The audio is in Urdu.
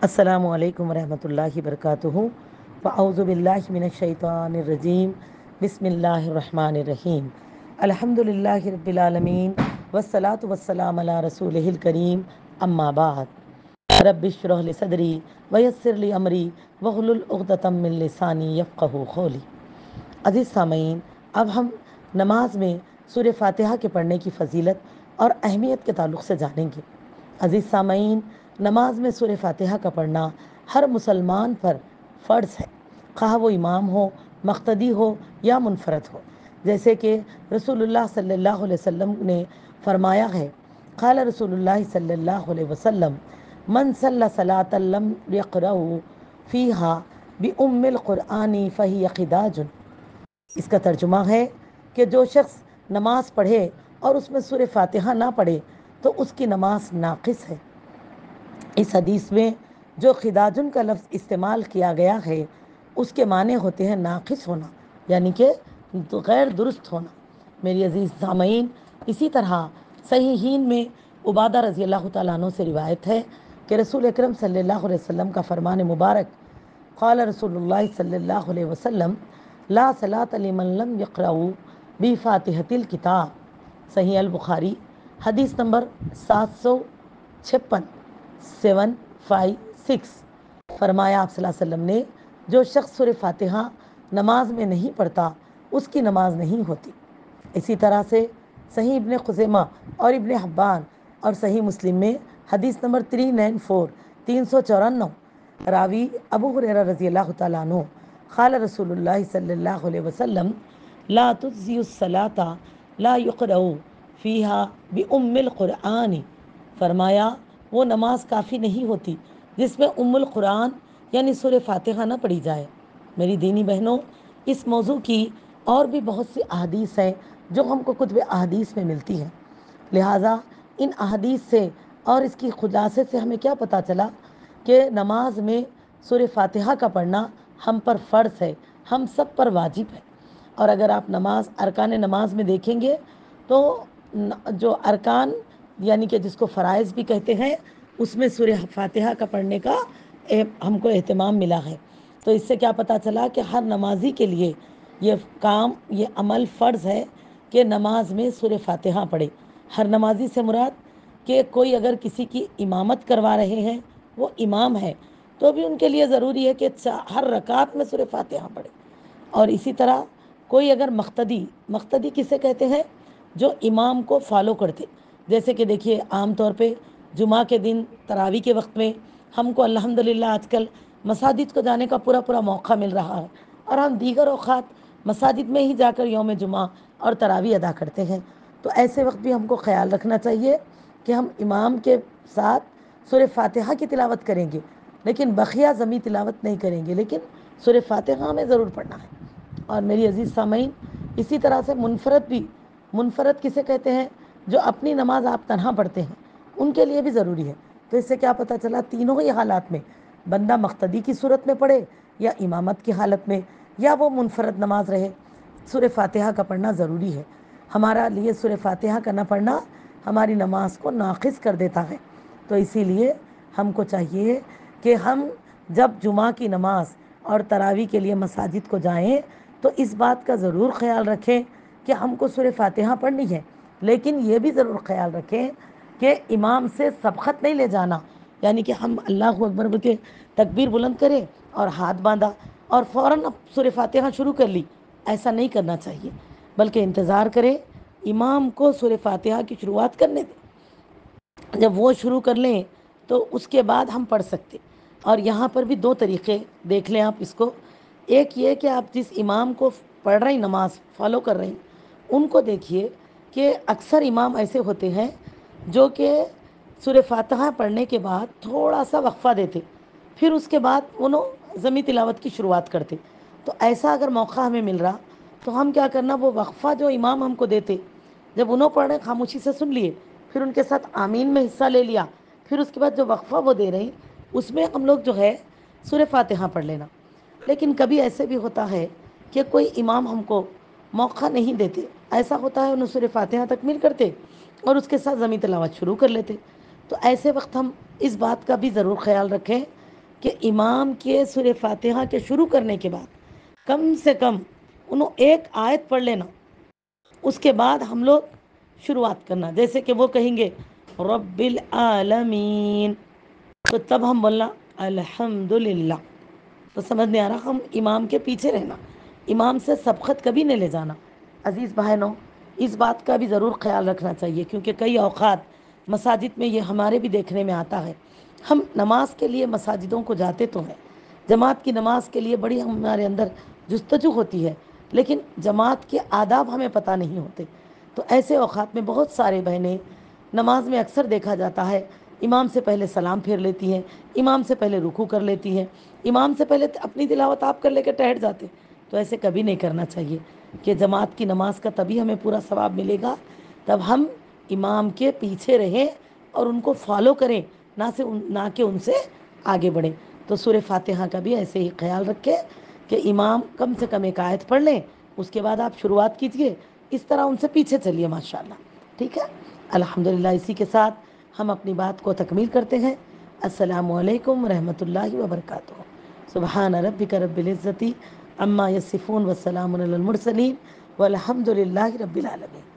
السلام علیکم ورحمۃ اللہ وبرکاتہ۔ فاعوذ باللہ من الشیطان الرجیم، بسم اللہ الرحمن الرحیم۔ الحمد للہ رب العالمین والصلاة والسلام علی رسولہ الکریم، اما بعد۔ رب اشرح لی صدری ویسر لی امری واحلل عقدۃ من لسانی یفقہوا قولی۔ عزیز سامعین، اب ہم نماز میں سورہ فاتحہ کے پڑھنے کی فضیلت اور اہمیت کے تعلق سے جانیں گے۔ عزیز سامعین، نماز میں سورہ فاتحہ کا پڑھنا ہر مسلمان پر فرض ہے، خواہ وہ امام ہو، مقتدی ہو یا منفرد ہو۔ جیسے کہ رسول اللہ صلی اللہ علیہ وسلم نے فرمایا ہے، قال رسول اللہ صلی اللہ علیہ وسلم، من صلی صلاۃ لم یقرأ فیہا بأم القرآن فہی خداج۔ اس کا ترجمہ ہے کہ جو شخص نماز پڑھے اور اس میں سورہ فاتحہ نہ پڑھے تو اس کی نماز ناقص ہے۔ اس حدیث میں جو خداجن کا لفظ استعمال کیا گیا ہے اس کے معنی ہوتے ہیں ناقص ہونا، یعنی کہ غیر درست ہونا۔ میری عزیز سامعین، اسی طرح صحیحین میں عبادہ رضی اللہ تعالیٰ عنہ سے روایت ہے کہ رسول اکرم صلی اللہ علیہ وسلم کا فرمان مبارک، قال رسول اللہ صلی اللہ علیہ وسلم، لا صلاۃ لمن لم یقرأ بفاتحۃ الکتاب۔ صحیح البخاری حدیث نمبر 756، 756۔ فرمایا آپ صلی اللہ علیہ وسلم نے، جو شخص سورہ فاتحہ نماز میں نہیں پڑھتا اس کی نماز نہیں ہوتی۔ اسی طرح سے صحیح ابن خزیمہ اور ابن حبان اور صحیح مسلم میں حدیث نمبر 394، 394، راوی ابو ہریرہ رضی اللہ تعالیٰ عنہ، قال رسول اللہ صلی اللہ علیہ وسلم، لا تجزی الصلاۃ لا یقرأ فیہا بأم القرآن۔ فرمایا وہ نماز کافی نہیں ہوتی جس میں ام القرآن یعنی سورہ فاتحہ نہ پڑھی جائے۔ میری دینی بہنوں، اس موضوع کی اور بھی بہت سی احادیث ہیں جو ہم کو کتب احادیث میں ملتی ہیں، لہٰذا ان احادیث سے اور اس کی خلاصے سے ہمیں کیا پتہ چلا کہ نماز میں سورہ فاتحہ کا پڑھنا ہم پر فرض ہے، ہم سب پر واجب ہے۔ اور اگر آپ ارکان نماز میں دیکھیں گے تو جو ارکان یعنی کہ جس کو فرائض بھی کہتے ہیں، اس میں سورہ فاتحہ کا پڑھنے کا ہم کو اہتمام ملا ہے۔ تو اس سے کیا پتہ چلا کہ ہر نمازی کے لیے یہ کام، یہ عمل فرض ہے کہ نماز میں سورہ فاتحہ پڑھے۔ ہر نمازی سے مراد کہ کوئی اگر کسی کی امامت کروا رہے ہیں، وہ امام ہے، تو بھی ان کے لیے ضروری ہے کہ ہر رکعت میں سورہ فاتحہ پڑھے۔ اور اسی طرح کوئی اگر مقتدی کسے کہتے ہیں؟ جو امام کو فالو کرتے۔ جیسے کہ دیکھیے، عام طور پہ جمعہ کے دن تراویح کے وقت میں ہم کو الحمدللہ آج کل مساجد کو جانے کا پورا موقع مل رہا ہے، اور ہم دیگر اوقات مساجد میں ہی جا کر یوم جمعہ اور تراویح ادا کرتے ہیں۔ تو ایسے وقت بھی ہم کو خیال رکھنا چاہیے کہ ہم امام کے ساتھ سورہ فاتحہ کی تلاوت کریں گے، لیکن بقیہ ضمی تلاوت نہیں کریں گے، لیکن سورہ فاتحہ ہمیں ضرور پڑھنا ہے۔ اور میری عزیز سامعین، اسی طرح سے منفرد کسے کہتے ہیں؟ جو اپنی نماز آپ تنہا پڑھتے ہیں، ان کے لیے بھی ضروری ہے۔ تو اس سے کیا پتہ چلا، تینوں ہی حالات میں بندہ مقتدی کی صورت میں پڑھے یا امامت کی حالت میں یا وہ منفرد نماز رہے، سورہ فاتحہ کا پڑھنا ضروری ہے۔ ہمارا لیے سورہ فاتحہ کا نہ پڑھنا ہماری نماز کو ناقص کر دیتا ہے۔ تو اسی لیے ہم کو چاہیے کہ ہم جب جمعہ کی نماز اور تراویح کے لیے مساجد کو جائیں تو اس بات کا ضرور خیال رکھیں کہ ہم کو سورہ فاتحہ پڑھنی ہے، لیکن یہ بھی ضرور خیال رکھیں کہ امام سے سبقت نہیں لے جانا، یعنی کہ ہم اللہ اکبر بول کے تکبیر بلند کریں اور ہاتھ باندھا اور فوراً سورہ فاتحہ شروع کر لی، ایسا نہیں کرنا چاہیے، بلکہ انتظار کریں، امام کو سورہ فاتحہ کی شروعات کرنے دیں۔ جب وہ شروع کر لیں تو اس کے بعد ہم پڑھ سکتے۔ اور یہاں پر بھی دو طریقے دیکھ لیں آپ اس کو۔ ایک یہ کہ آپ جس امام کو پڑھ رہی نماز فالو کر رہی، ان کو دیکھیے کہ اکثر امام ایسے ہوتے ہیں جو کہ سورہ فاتحہ پڑھنے کے بعد تھوڑا سا وقفہ دیتے، پھر اس کے بعد انہوں ضمی تلاوت کی شروعات کرتے۔ تو ایسا اگر موقع ہمیں مل رہا تو ہم کیا کرنا، وہ وقفہ جو امام ہم کو دیتے، جب انہوں پڑھ رہے خاموشی سے سن لیے، پھر ان کے ساتھ آمین میں حصہ لے لیا، پھر اس کے بعد جو وقفہ وہ دے رہے ہیں اس میں ہم لوگ جو ہے سورہ فاتحہ پڑھ لینا۔ لیکن کبھی ایسے بھی ہوتا ہے کہ کوئی امام ہم کو موقع نہیں دیتے، ایسا ہوتا ہے انہوں سورہ فاتحہ تکمیل کرتے اور اس کے ساتھ ضمی تلاوت شروع کر لیتے۔ تو ایسے وقت ہم اس بات کا بھی ضرور خیال رکھیں کہ امام کے سورہ فاتحہ کے شروع کرنے کے بعد کم سے کم انہوں ایک آیت پڑھ لینا، اس کے بعد ہم لوگ شروعات کرنا. جیسے کہ وہ کہیں گے رب العالمین، تو تب ہم بولنا الحمدللہ. تو سمجھ نہیں آ رہا، ہم امام کے پیچھے رہنا، امام سے سبقت کبھی نہیں لے جانا. عزیز بہنوں، اس بات کا بھی ضرور خیال رکھنا چاہیے، کیونکہ کئی اوقات مساجد میں یہ ہمارے بھی دیکھنے میں آتا ہے. ہم نماز کے لیے مساجدوں کو جاتے تو ہیں، جماعت کی نماز کے لیے بڑی ہمارے اندر جستجو ہوتی ہے، لیکن جماعت کے آداب ہمیں پتہ نہیں ہوتے. تو ایسے اوقات میں بہت سارے بہنیں نماز میں اکثر دیکھا جاتا ہے امام سے پہلے سلام پھیر لیتی ہیں، امام سے پہلے رکوع کر لیتی ہیں، امام سے پہلے اپنی تلاوت آپ کر لے کے ٹہر جاتے. تو ایسے کبھی نہیں کرنا چاہیے، کہ جماعت کی نماز کا تبھی ہمیں پورا ثواب ملے گا تب ہم امام کے پیچھے رہیں اور ان کو فالو کریں، نہ کہ ان سے آگے بڑھیں. تو سورہ فاتحہ کا بھی ایسے ہی خیال رکھیں کہ امام کم سے کم ایک آیت پڑھ لیں، اس کے بعد آپ شروعات کیجئے، اس طرح ان سے پیچھے چلیے ماشاءاللہ. ٹھیک ہے، الحمدللہ. اسی کے ساتھ ہم اپنی بات کو تکمیل کرتے ہیں. السلام علیکم ورحمۃ اللہ وبرکاتہ. سبحان ربک رب العزت عما یصفون والسلام علی المرسلین والحمد للہ رب العالمین.